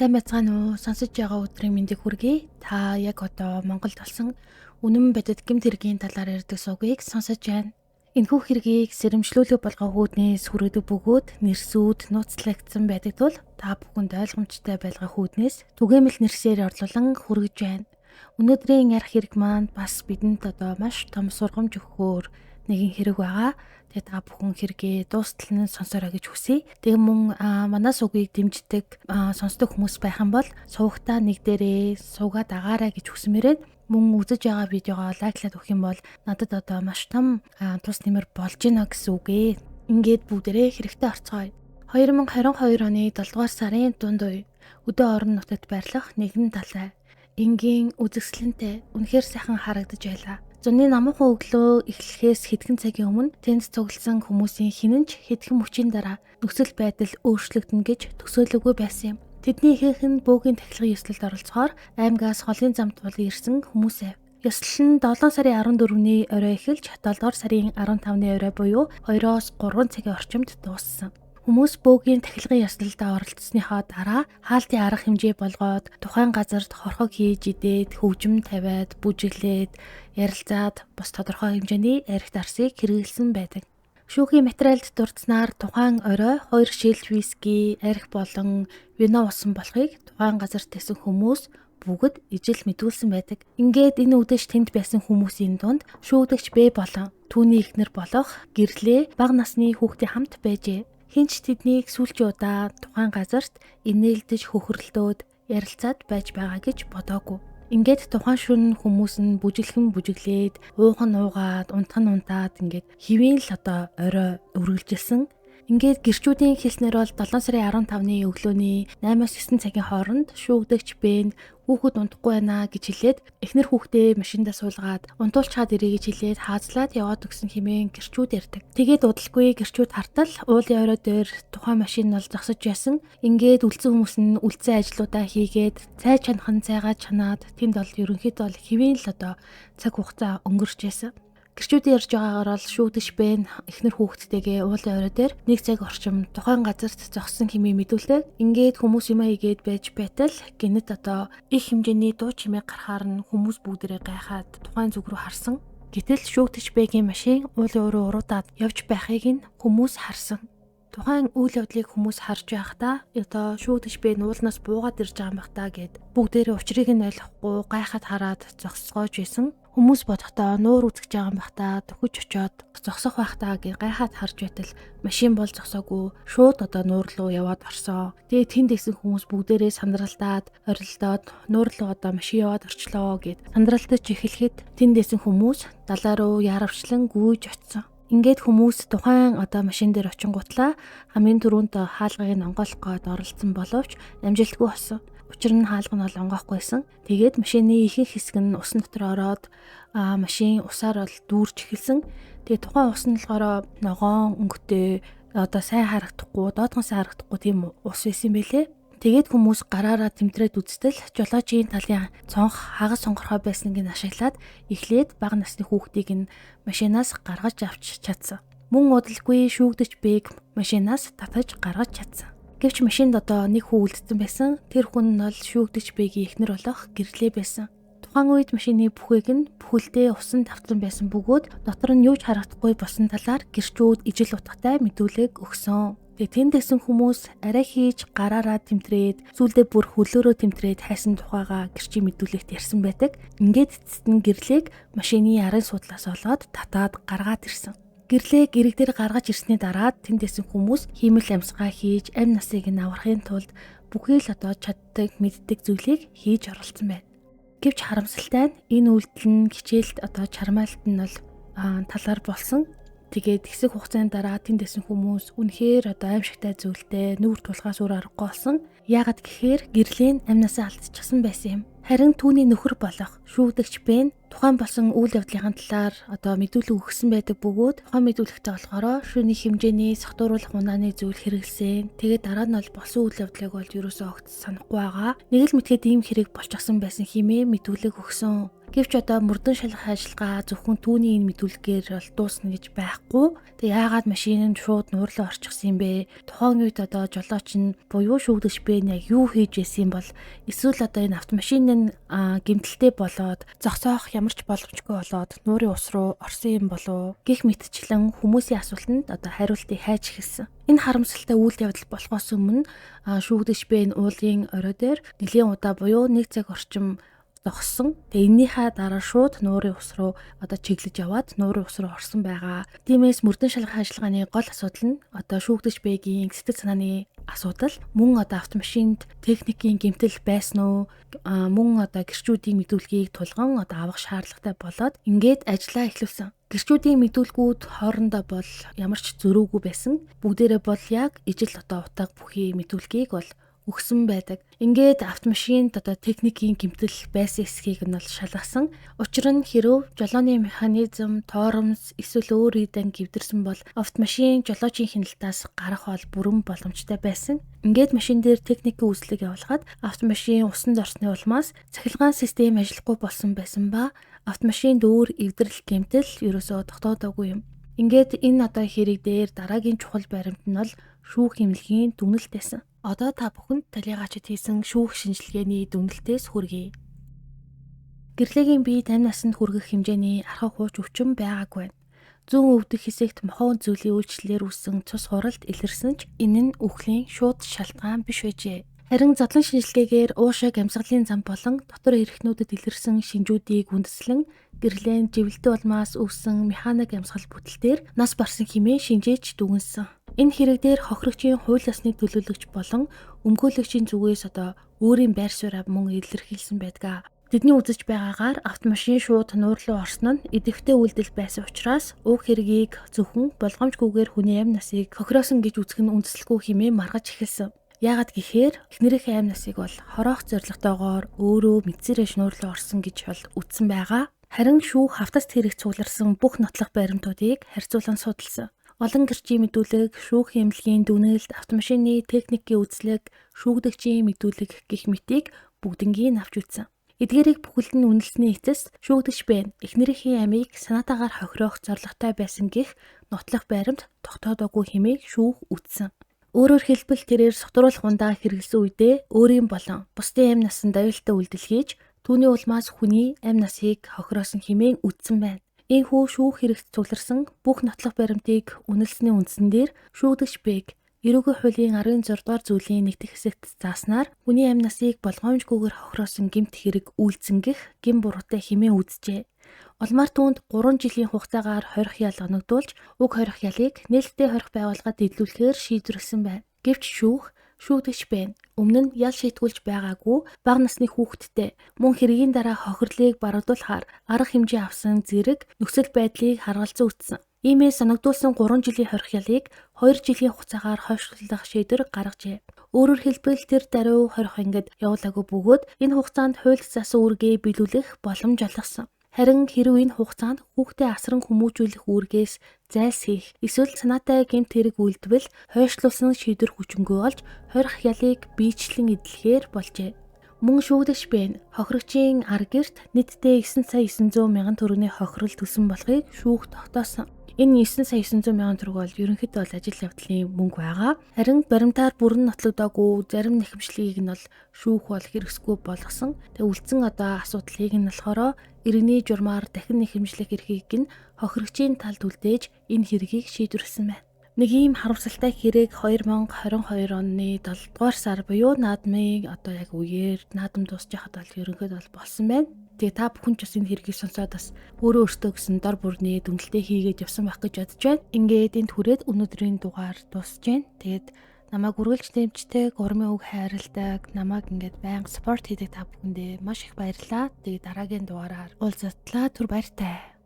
Сайн байцгаана уу? Сонсож байгаа өдрийн мэндийг хүргэе. Та яг одоо Монголд болсон үнэн бодит гэмт хэргийн талаар ярьдаг сувгийг сонсож байна. Энэхүү хэргийг сэрэмжлүүлэг болгоо хүүднээс хүргэдэг бөгөөд нэрсүүд нууцлагдсан байдаг тул та бүхэнд ойлгомжтой байлгаа хүүднээс түгээмэл нэрсээр орлуулан хүргэж байна. Өнөөдрийн ярих хэрэг маань бас бидэнд одоо маш том сургамж өгөхөөр нэгэн хэрэг байгаа. Тэгээ та бүхэн хэрэгээ дуустал нь сонсороо гэж хүсье. Тэгээ мөн манай сувгийг дэмждэг сонсдог хүмүүс байх юм бол сувгтаа нэг дээрээ суугаад агаарай гэж хүсмээрээ мөн үзэж байгаа видеогоо лайклаад өгөх юм бол надад одоо маш том тус нэмэр болж гинэ гэсэн үг ээ. Ингээд бүгдээрээ хэрэгтэй орцгоё. 2022 оны 7 дугаар сарын дунд үе өдөө орон нутагт байрлах нэгэн далай энгийн үзэсгэлэнтэй үнэхээр сайхан харагдаж байлаа. Зуны намуухан өглөө эхлэхээс хэдхэн цагийн өмнө тэнд цугласан хүмүүсийн хинэнч хэдхэн мөчийн дараа нөхцөл байдал өөрчлөгдөнө гэж төсөөлөөгүй байсан юм. Тэдний ихэнх нь бөөгийн тахилгын ёслолд оролцохоор аймгаас холын замд бол ирсэн хүмүүс байв. Ёслол нь 7 сарын 14-ний орой эхэлж 7 дугаар сарын 15-ны орой буюу 2-3 цагийн орчимд дууссан. Хүмүүс бөөгийн тахилгын ёслолд оролцсныхоо дараа хаалтын арга хэмжээ болгоод тухайн газарт хорхог хийж идээд хөгжим тавиад бүжиглээд ярилцаад бас тодорхой хэмжээний архит арсыг хэрэгэлсэн байдаг. Шүүхийн материалд дурдсанаар тухайн орой 2 шилж виски, архи болон вино уусан болохыг тухайн газарт тэсэн хүмүүс бүгд ижил мэдүүлсэн байдаг. Ингээд энэ үдэш тэнд байсан хүмүүсийн дунд шүүгдэгч Б болон түүний эхнэр болох гэрлээ бага насны хүүхдийн хамт байжээ. Хинч тэднийг сүүлчийн удаа тухайн газарт инээлдэж хөхөрлөлтөөд ярилцаад байж байгаа гэж бодоогүй. Ингээд тухайн шөнө хүмүүс нь бүжиглэн бүжиглээд, уухан уугаад, унтхан унтаад ингээд хэвэн л одоо орой үргэлжилсэн. Ингээд гэрчүүдийн хэлснээр бол 7 сарын 15-ны өглөөний 8-9 цагийн хооронд шүүгдэгч Б хүүхэд унтахгүй байна гэж хэлээд эхнэр хүүхдээ машиндаа суулгаад унтуулчаад ирээ гэж хэлээд хаазлаад яваад өгсөн хэмээн гэрчүүд ярьдаг. Тэгээд удалгүй гэрчүүд хартал уулын орой дээр тухайн машин бол зогсож байсан. Ингээд үлдсэн хүмүүс нь үлдсэн ажлуудаа хийгээд цай чанах нь цайгаа чанаад тэнд бол ерөнхийдөө бол хэвэн л одоо цаг хугацаа өнгөрч байсан. Гэрчүүдийн ярьж байгаагаар бол шүүгдэгч Б эхнэр хүүхдтэйгээ уулын орой дээр 1 цаг орчим тухайн газарт зогссон хэмээн мэдүүлдэг. Ингээд хүмүүс юмаа игээд байж байтал гинэт одоо их хэмжээний дуу чимээ гарахаар нь хүмүүс бүгдээрээ гайхаад тухайн зүг рүү харсан. Гэтэл шүүгдэгч Б-гийн машин уулын уруу уруудаад явж байхыг нь хүмүүс харсан. Тухайн үйл явдлыг хүмүүс харж байхдаа одоо шүүгдэгч Б уулнаас буугаад ирж байгаа юм бах та гэд бүгдээрээ учрыг нь ойлгохгүй гайхаад хараад зогсгоож байсан. Хүмүүс бодохдоо нуур үзэж байгаа юм бах та төхөж очоод зогсох байх та гэж гайхаад харж байтал машин бол зогсоогүй шууд одоо нуур руу яваад орсон. Тэгээ тэнд исэн хүмүүс бүгдээрээ сандралтаад орилдоод нуур руу одоо машин яваад орчлоо гэд сандралтаж эхлэхэд тэнд исэн хүмүүс далай руу яарвчлан гүйж очсон. Ингээд хүмүүс тухайн одоо машин дээр очингуутлаа хамгийн түрүүнд хаалгыг онгойлох гээд оролцсон боловч амжилтгүй болсон. Учир нь хаалга нь бол онгойхгүйсэн. Тэгээд машины ихэнх хэсэг нь усан дотор ороод машин усаар бол дүүрч эхэлсэн. Тэгээд тухайн ус нь болохоор ногоон өнгөтэй одоо сайн харагдахгүй, доодгон сайн харагдахгүй тийм ус байсан байлээ. Тэгээд хүмүүс гараараа тэмдрээд үзтэл жолоожийн талын цонх хагас сонгорхой байсныг нь ашиглаад эхлээд бага насны хүүхдийг нь машинаас гаргаж авч чадсан. Мөн удалгүй шүүгдэгч Б машинаас татаж гаргаж чадсан. Гэвч машинд одоо нэг хүн үлдсэн байсан. Тэр хүн нь бол шүүгдэгч Б-гийн эхнэр болох гэрлээ байсан. Тухайн үед машины бүхээг нь бүхэлдээ усан давтан байсан бөгөөд дотор нь юуж харагдахгүй болсон талаар гэрчүүд ижил утгатай мэдүүлэг өгсөн. Тэгээд тэнд исэн хүмүүс арай хийж гараараа тэмтрээд зүйлдээ бүр хөлөөрөө тэмтрээд хайсан тухайга гэрчийн мэдүүлэгт ярьсан байдаг. Ингээд эцэст нь гэрлийг машины арын судлаас олоод татаад гаргаад ирсэн. Гэрлээ гэрэг дээр гаргаж ирсний дараа тэнд исэн хүмүүс хиймэл амьсгаа хийж амь насыг нь аврахын тулд бүхий л одоо чаддаг мэддэг зүйлийг хийж оролцсон байна. Гэвч харамсалтай нь энэ үйлдэл нь хичээлд одоо чармаалт нь бол талаар болсон. Тэгээд хэсэг хугацааны дараа тэнд исэн хүмүүс үнэхээр одоо аимшигтай зүйлтэй нүүр тулахаас өөр аргагүй болсон. Яагаад гэхээр гэрлийн амь насаа алдчихсан байсан юм. Харин түүний нөхөр болох шүүгдэгч Б тухайн болсон үйл явдлын талаар одоо мэдүүлэг өгсөн байдаг бөгөөд тухайн мэдүүлэгтэй болохоор шүний хэмжээний согтууруулах унааны зүйл хэрэгэлсэн. Тэгээд дараа нь бол болсон үйл явдлыг бол ерөөсөө огт санахгүй байгаа. Нэг л мэдгээд ийм хэрэг болчихсон байсан хэмээн мэдүүлэг өгсөн. Гэвч одоо мөрдөн шалгах ажиллагаа зөвхөн түүний энэ мэдүүлгээр бол дуусна гэж байхгүй. Тэгээ яагаад машин нь шууд нуур руу орчихсан юм бэ? Тухайн үед одоо жолооч нь буюу шүүгдэгч бэ нь яг юу хийж байсан бол эсвэл одоо энэ автомашин нь гэмтэлтэй болоод зогсоох ямар ч боломжгүй болоод нуурын ус руу орсон юм болов гэх мэтчлэн хүмүүсийн асуултанд одоо хариултыг хайж эхэлсэн. Энэ харамсалтай үйл явдал болохоос өмнө шүүгдэгч бэ нь уулын орой дээр нэлийн удаа буюу 1 цаг орчим зогссон. Тэгээ эннийхээ дараа шууд нуурын ус руу одоо чиглэж яваад нуурын ус руу орсон байгаа. Тиймээс мөрдөн шалгах ажиллагааны гол асуудал нь одоо шүүгдэгч бэгийн сэтгэл санааны асуудал. Мөн одоо автомашинд техникийн гэмтэл байсан уу? Мөн одоо гэрчүүдийн мэдүүлгийг тулган одоо авах шаардлагатай болоод ингээд ажиллаа эхлүүлсэн. Гэрчүүдийн мэдүүлгүүд хоорондоо бол ямар ч зөрүүгүй байсан. Бүгдээрээ бол яг ижил одоо утга бүхий мэдүүлгийг бол өгсөн байдаг. Ингээд автомашинд одоо техникийн гэмтэл байсан эсхийг нь бол шалгасан. Учир нь хэрв жолооны механизм, тоормс эсвэл өөр эдэн гэмтэрсэн бол автомашин жолоочийн хяналтаас гарах бол бүрэн боломжтой байсан. Ингээд машин дээр техникийн үзлэг явуулахад автомашин усанд орсны улмаас цахилгаан систем ажиллахгүй болсон байсан ба автомашинд өөр эвдрэл гэмтэл ерөөсөө тогтоодоогүй юм. Ингээд энэ одоо хэрэг дээр дараагийн чухал баримт нь бол шүүх эмнэлгийн дүгнэлт байсан. Одоо та бүхэнд талигачид хийсэн шүүх шинжилгээний дүгнэлтээс хүргэе. Гэрлэгийн бие 50 наснд хүргэх хэмжээний архаг хууч өвчин байгаагүй байна. Зүүн өвдөх хэсэгт мохоо зүйлийн үйлчлэлээр үүссэн цус хуралд илэрсэн ч энэ нь үхлийн шууд шалтгаан биш байжээ. Харин задлан шинжилгээгээр уушиг амьсгалын зам болон дотор эрхнүүдэд илэрсэн шинжүүдийг үндэслэн гэрлэн живэлтэй улмаас үүссэн механик амьсгал бүтэлээр нас барсан хэмээн шинжээж дүгнсэн. Энэ хэрэг дээр хохирогчийн хууль ёсныг төлөөлөгч болон өмгөөлөгчийн зүгээс одоо өөрийн байр сууриа мөн илэрхийлсэн байдаг. Тэдний үзэж байгаагаар автомашин шууд нуур руу орсон нь идэвхтэй үйлдэл байсан учраас уг хэргийг зөвхөн болгоомжгүйгээр хүний амь насыг хохироосон гэж үзэх нь үндэслэхгүй хэмээн маргаж эхэлсэн. Яагаад гэхээр эхнэрийнхээ амь насыг бол хороох зорилготойгоор өөрөө мэдсэрэж нуур руу орсон гэж бол үзсэн байгаа. Харин шүүх хавтаст хэрэг цугларсан бүх нотлох баримтуудыг харьцуулан судалсан. Олон гэрчийн мэдүүлэг, шүүх эмнэлгийн дүгнэлт, автомашины техникийн үзлэг, шүүгдэгчийн мэдүүлэг гэх мэтийг бүгднийг авч үзсэн. Эдгээрийг бүхэлд нь үнэлсний эцэс шүүгдэгч бэ эхнэрийнхээ амийг санаатаагаар хохироох зорилготой байсан гэх нотлох баримт тогтоодоогүй хэмээн шүүх үзсэн. Өөрөөр хэлбэл тэрээр сотруулах ундаа хэрэглэсэн үедээ өөрийн болон бусдын амь насанд аюултай үйлдэл хийж түүний улмаас хүний амь насыг хохироосон хэмээн үзсэн байна. Ийхүү шүүх хэрэгт цугларсан бүх нотлох баримтыг үнэлсний үндсэн дээр шүүгдэгч бэг эрүүгийн хуулийн 16 дугаар зүйлийн нэгдэх хэсэгт зааснаар хүний амь насыг болгоомжгүйгээр хохироосон гэмт хэрэг үйлдсэн гэх гин буруутай хэмээн үзжээ. Улмаар түүнд 3 жилийн хугацаагаар хорих ял оногдуулж уг хорих ялыг нээлттэй хорих байгууллагад илүүлэхээр шийдвэрлэсэн байна. Гэвч шүүгдэгч байна. Өмнө нь ял шийтгүүлж байгаагүй бага насны хүүхэдтэй мөн хэргийн дараа хохирлыг барагдуулахаар арга хэмжээ авсан зэрэг нөхцөл байдлыг харгалзан үтсэн. Иймээс оногдуулсан 3 жилийн хорих ялыг 2 жилийн хугацаагаар хойшлуулах шийдвэр гаргажээ. Өөрөөр хэлбэл тэр даруй хорих ангид явуулаагүй бөгөөд энэ хугацаанд хуульд заасан үүргээ биелүүлэх боломж олгосон. Харин хэрв энэ хугацаанд хүүхдээ асран хүмүүжүүлэх үүргээс зайлсхийх эсвэл санаатай гэмт хэрэг үйлдвэл хойшлуулсан шийдвэр хүчингүй болж хорих ялыг биечлэн эдлэхээр болжээ. Мөн шүүгдэгч бэ хохирогчийн ар гэрт нийтдээ 9 сая 900 мянган төгрөгийн хохирол төлсөн болохыг шүүх тогтоосон. Энэ 9 сая 900 мянган төгрөг бол ерөнхийдөө бол ажил явдлын мөнгө байгаа. Харин баримтаар бүрэн нотлогдоогүй зарим нэхэмжлэгийг нь бол шүүх бол хэрэгсгүй болгосон. Тэгээ үлдсэн одоо асуудлыг нь болохоор иргэний журмаар дахин нэхэмжлэх эрхийг нь хохирогчийн талд үлдээж энэ хэргийг шийдвэрлсэн байна. Нэг ийм харамсалтай хэрэг 2022 оны 7 дугаар сар буюу наадмын одоо яг үеэр наадам дуусч байхад бол ерөнхийдөө бол болсон байна. Тэгээ та бүхэн ч бас энэ хэргийг сонсоод бас өөртөө гэсэн дор бүрний дүгнэлтээ хийгээд явсан байх гэж бодож байна. Ингээд энд хүрээд өнөөдрийн дугаар дуусж байна. Тэгээд намайг үргэлж дэмждэг, урмын үг хайрладаг, намайг ингээд байнга спорт хийдэг та бүхэндээ маш их баярлалаа. Тэгээд дараагийн дугаараар уулзтлаа. Түр баяртай.